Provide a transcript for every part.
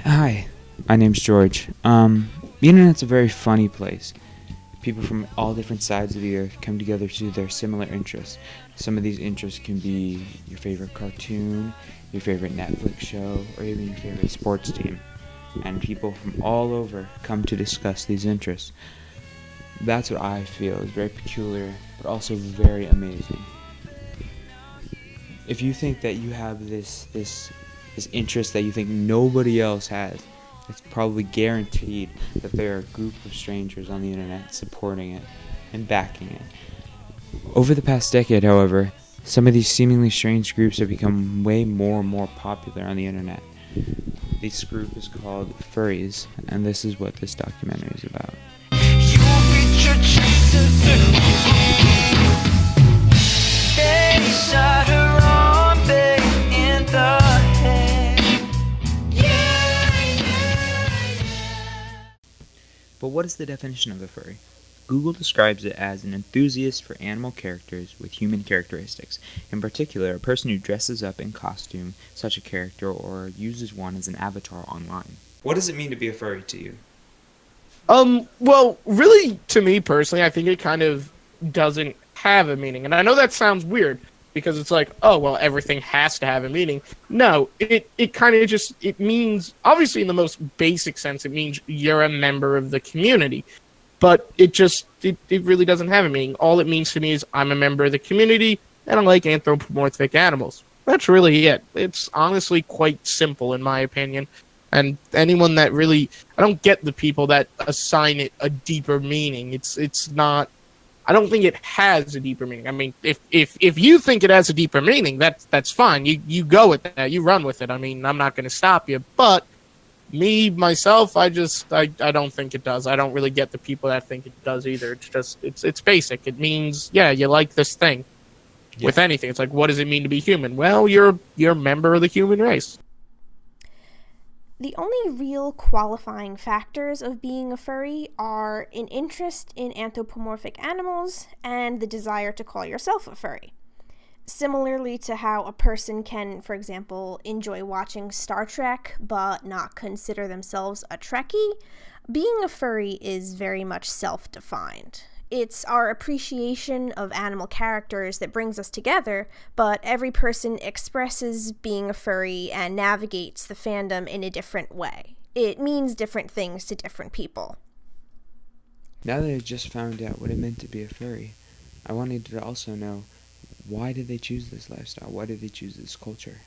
Hi, my name's George. The internet's a very funny place. People from all different sides of the earth come together to their similar interests. Some of these interests can be your favorite cartoon, your favorite Netflix show, or even your favorite sports team. And people from all over come to discuss these interests. That's what I feel is very peculiar, but also very amazing. If you think that you have this interest that you think nobody else has, it's probably guaranteed that there are a group of strangers on the internet supporting it and backing it. Over the past decade, however, some of these seemingly strange groups have become way more and more popular on the internet. This group is called furries, and this is what this documentary is about. But what is the definition of a furry? Google describes it as an enthusiast for animal characters with human characteristics. In particular, a person who dresses up in costume, such a character, or uses one as an avatar online. What does it mean to be a furry to you? Well, really, to me personally, I think it kind of doesn't have a meaning. And I know that sounds weird, because it's like, oh, well, everything has to have a meaning. No, it kind of just, it means, obviously in the most basic sense, it means you're a member of the community. But it really doesn't have a meaning. All it means to me is I'm a member of the community, and I like anthropomorphic animals. That's really it. It's honestly quite simple, in my opinion. And anyone that really, I don't get the people that assign it a deeper meaning. It's not, I don't think it has a deeper meaning. I mean, if you think it has a deeper meaning, that's fine. You go with that. You run with it. I mean, I'm not going to stop you. But me, myself, I don't think it does. I don't really get the people that think it does either. It's just, it's basic. It means, yeah, you like this thing. Yeah. With anything. It's like, what does it mean to be human? Well, you're a member of the human race. The only real qualifying factors of being a furry are an interest in anthropomorphic animals and the desire to call yourself a furry. Similarly to how a person can, for example, enjoy watching Star Trek but not consider themselves a Trekkie, being a furry is very much self-defined. It's our appreciation of animal characters that brings us together, but every person expresses being a furry and navigates the fandom in a different way. It means different things to different people. Now that I just found out what it meant to be a furry, I wanted to also know, why did they choose this lifestyle? Why did they choose this culture?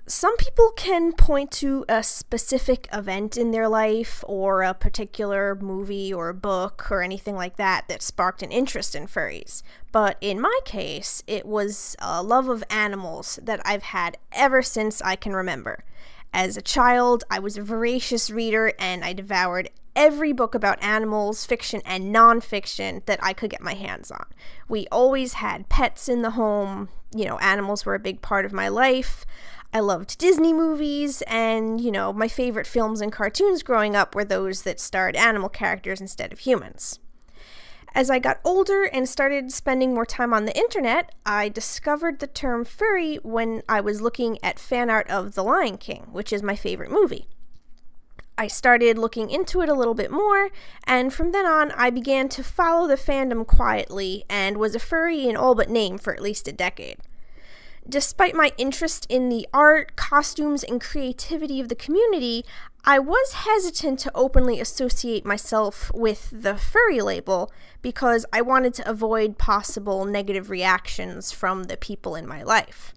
Some people can point to a specific event in their life or a particular movie or book or anything like that that sparked an interest in furries. But in my case, it was a love of animals that I've had ever since I can remember. As a child, I was a voracious reader and I devoured every book about animals, fiction and non-fiction, that I could get my hands on. We always had pets in the home. Animals were a big part of my life. I loved Disney movies, and, my favorite films and cartoons growing up were those that starred animal characters instead of humans. As I got older and started spending more time on the internet, I discovered the term furry when I was looking at fan art of The Lion King, which is my favorite movie. I started looking into it a little bit more, and from then on, I began to follow the fandom quietly and was a furry in all but name for at least a decade. Despite my interest in the art, costumes, and creativity of the community, I was hesitant to openly associate myself with the furry label because I wanted to avoid possible negative reactions from the people in my life.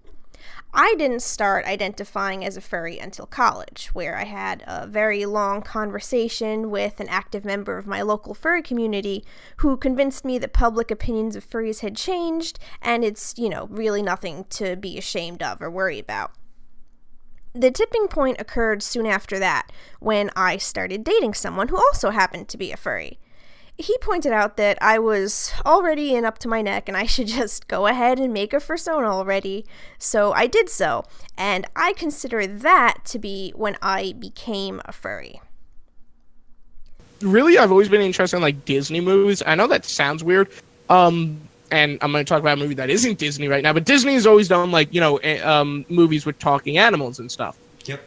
I didn't start identifying as a furry until college, where I had a very long conversation with an active member of my local furry community who convinced me that public opinions of furries had changed and it's, really nothing to be ashamed of or worry about. The tipping point occurred soon after that, when I started dating someone who also happened to be a furry. He pointed out that I was already in up to my neck and I should just go ahead and make a fursona already. So I did so, and I consider that to be when I became a furry. Really, I've always been interested in Disney movies. I know that sounds weird. And I'm going to talk about a movie that isn't Disney right now, but Disney has always done movies with talking animals and stuff. Yep.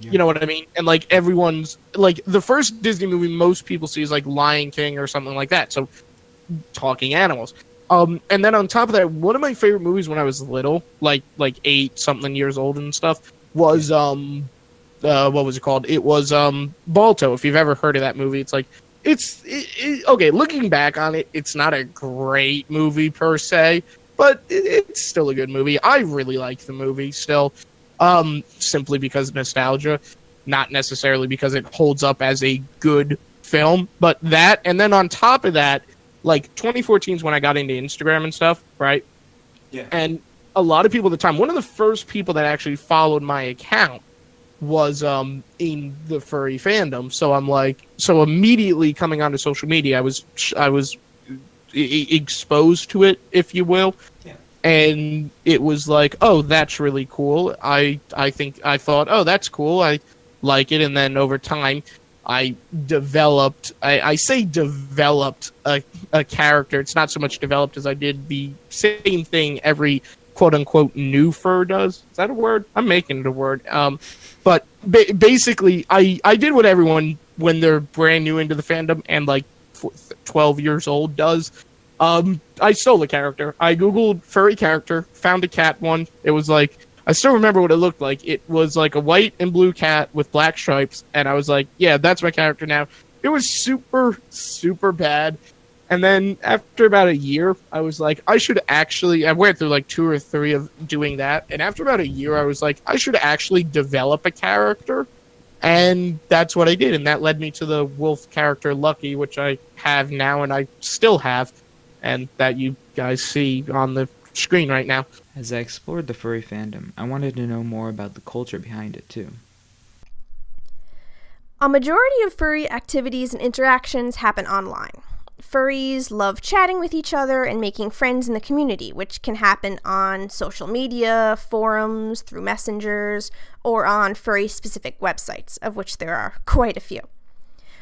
You know what I mean? And like everyone's like the first Disney movie most people see is like Lion King or something like that. So talking animals. And then on top of that, one of my favorite movies when I was little, like 8 something years old and stuff, was what was it called? It was Balto. If you've ever heard of that movie, it's like okay. Looking back on it, it's not a great movie per se, but it's still a good movie. I really like the movie still, simply because of nostalgia, not necessarily because it holds up as a good film. But that, and then on top of that, like 2014 is when I got into Instagram and stuff, right? Yeah. And a lot of people at the time, one of the first people that actually followed my account was in the furry fandom. So I'm like, so immediately coming onto social media, I was exposed to it, if you will. Yeah. And it was like, oh, that's really cool. I thought, oh, that's cool. I like it. And then over time, I developed, I say developed a character. It's not so much developed as I did the same thing every quote-unquote new fur does. Is that a word? I'm making it a word. But basically, I did what everyone, when they're brand new into the fandom and like 12 years old, does. I stole a character. I googled furry character, found a cat one. It was like, I still remember what it looked like. It was like a white and blue cat with black stripes, and I was like, yeah, that's my character now. It was super, super bad. And then after about a year, I was like, I went through like 2 or 3 of doing that. And after about a year, I was like, I should actually develop a character. And that's what I did. And that led me to the wolf character Lucky, which I have now and I still have. And that you guys see on the screen right now. As I explored the furry fandom, I wanted to know more about the culture behind it too. A majority of furry activities and interactions happen online. Furries love chatting with each other and making friends in the community, which can happen on social media, forums, through messengers, or on furry-specific websites, of which there are quite a few.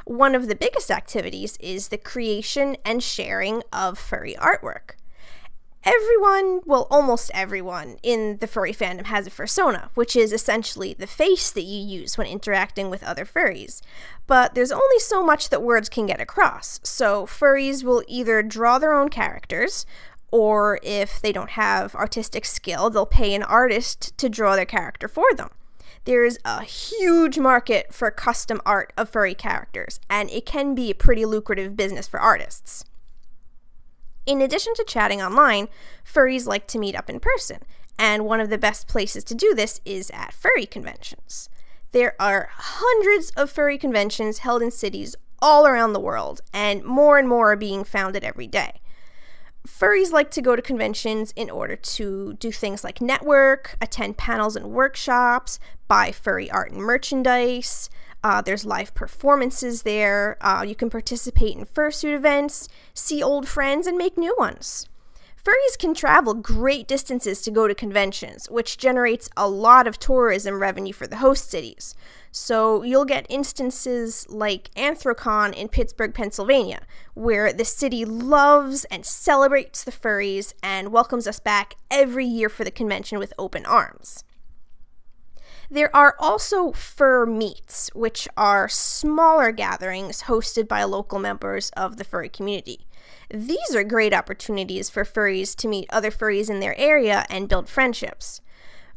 One of the biggest activities is the creation and sharing of furry artwork. Almost everyone in the furry fandom has a fursona, which is essentially the face that you use when interacting with other furries. But there's only so much that words can get across, so furries will either draw their own characters, or if they don't have artistic skill, they'll pay an artist to draw their character for them. There's a huge market for custom art of furry characters, and it can be a pretty lucrative business for artists. In addition to chatting online, furries like to meet up in person, and one of the best places to do this is at furry conventions. There are hundreds of furry conventions held in cities all around the world, and more are being founded every day. Furries like to go to conventions in order to do things like network, attend panels and workshops, buy furry art and merchandise. There's live performances there. You can participate in fursuit events, see old friends, and make new ones. Furries can travel great distances to go to conventions, which generates a lot of tourism revenue for the host cities. So you'll get instances like Anthrocon in Pittsburgh, Pennsylvania, where the city loves and celebrates the furries and welcomes us back every year for the convention with open arms. There are also fur meets, which are smaller gatherings hosted by local members of the furry community. These are great opportunities for furries to meet other furries in their area and build friendships.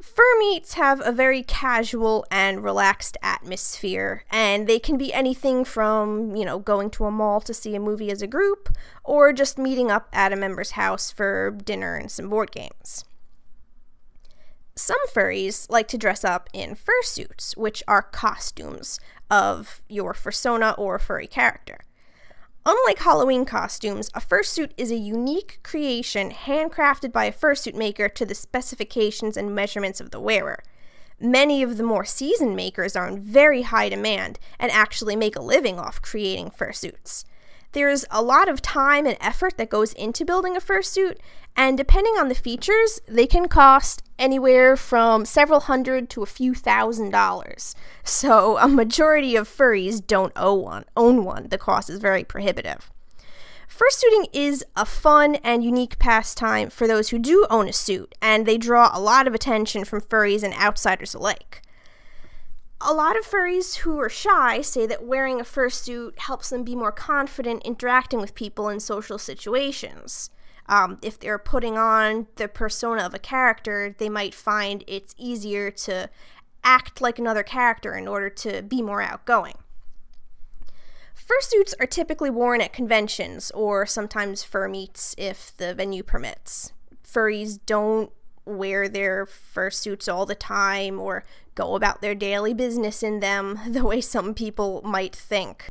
Fur meets have a very casual and relaxed atmosphere, and they can be anything from, going to a mall to see a movie as a group, or just meeting up at a member's house for dinner and some board games. Some furries like to dress up in fursuits, which are costumes of your fursona or furry character. Unlike Halloween costumes, a fursuit is a unique creation handcrafted by a fursuit maker to the specifications and measurements of the wearer. Many of the more seasoned makers are in very high demand and actually make a living off creating fursuits. There's a lot of time and effort that goes into building a fursuit, and depending on the features, they can cost anywhere from several hundred to a few $1,000s. So a majority of furries don't own one. The cost is very prohibitive. Fursuiting is a fun and unique pastime for those who do own a suit, and they draw a lot of attention from furries and outsiders alike. A lot of furries who are shy say that wearing a fursuit helps them be more confident interacting with people in social situations. If they're putting on the persona of a character, they might find it's easier to act like another character in order to be more outgoing. Fursuits are typically worn at conventions or sometimes fur meets if the venue permits. Furries don't wear their fursuits all the time or go about their daily business in them the way some people might think.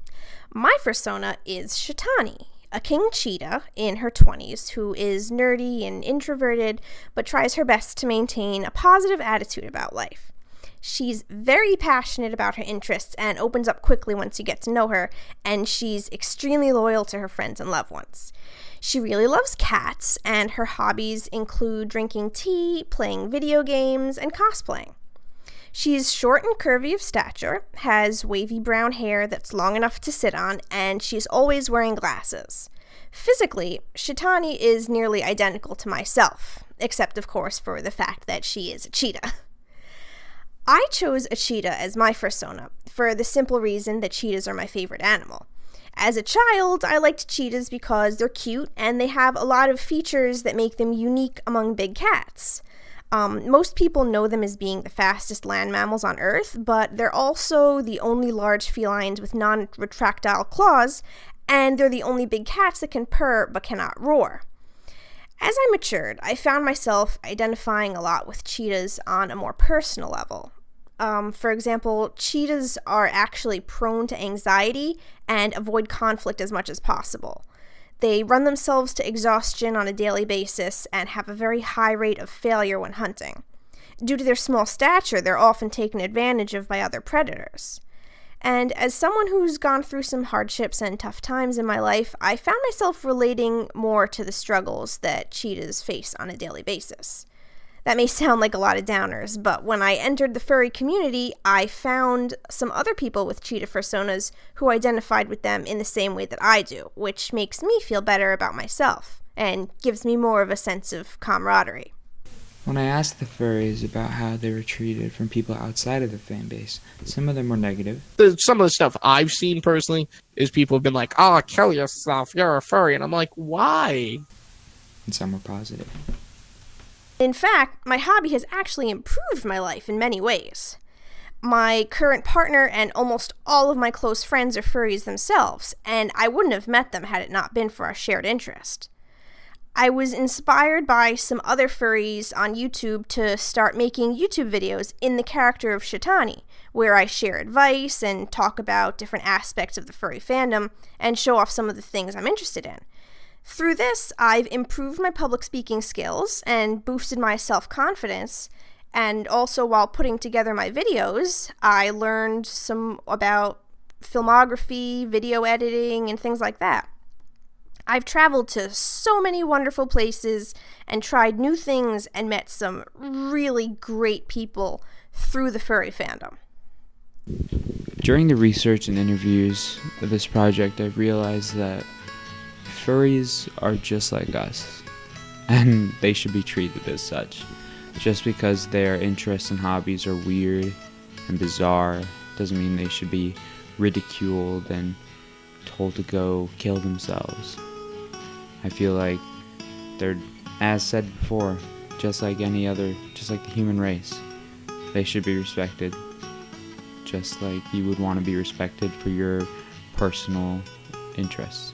My fursona is Shetani, a king cheetah in her 20s who is nerdy and introverted but tries her best to maintain a positive attitude about life. She's very passionate about her interests and opens up quickly once you get to know her, and she's extremely loyal to her friends and loved ones. She really loves cats, and her hobbies include drinking tea, playing video games, and cosplaying. She's short and curvy of stature, has wavy brown hair that's long enough to sit on, and she's always wearing glasses. Physically, Shetani is nearly identical to myself, except of course for the fact that she is a cheetah. I chose a cheetah as my fursona for the simple reason that cheetahs are my favorite animal. As a child, I liked cheetahs because they're cute and they have a lot of features that make them unique among big cats. Most people know them as being the fastest land mammals on Earth, but they're also the only large felines with non-retractile claws, and they're the only big cats that can purr but cannot roar. As I matured, I found myself identifying a lot with cheetahs on a more personal level. For example, cheetahs are actually prone to anxiety and avoid conflict as much as possible. They run themselves to exhaustion on a daily basis and have a very high rate of failure when hunting. Due to their small stature, they're often taken advantage of by other predators. And as someone who's gone through some hardships and tough times in my life, I found myself relating more to the struggles that cheetahs face on a daily basis. That may sound like a lot of downers, but when I entered the furry community, I found some other people with cheetah fursonas who identified with them in the same way that I do, which makes me feel better about myself and gives me more of a sense of camaraderie. When I asked the furries about how they were treated from people outside of the fan base, some of them were negative. Some of the stuff I've seen personally is people have been like, "Oh, kill yourself, you're a furry," and I'm like, why? And some were positive. In fact, my hobby has actually improved my life in many ways. My current partner and almost all of my close friends are furries themselves, and I wouldn't have met them had it not been for our shared interest. I was inspired by some other furries on YouTube to start making YouTube videos in the character of Shetani, where I share advice and talk about different aspects of the furry fandom and show off some of the things I'm interested in. Through this, I've improved my public speaking skills and boosted my self-confidence, and also while putting together my videos, I learned some about filmography, video editing, and things like that. I've traveled to so many wonderful places and tried new things and met some really great people through the furry fandom. During the research and interviews of this project, I've realized that furries are just like us, and they should be treated as such. Just because their interests and hobbies are weird and bizarre doesn't mean they should be ridiculed and told to go kill themselves. I feel like they're, as said before, just like the human race. They should be respected, just like you would want to be respected for your personal interests.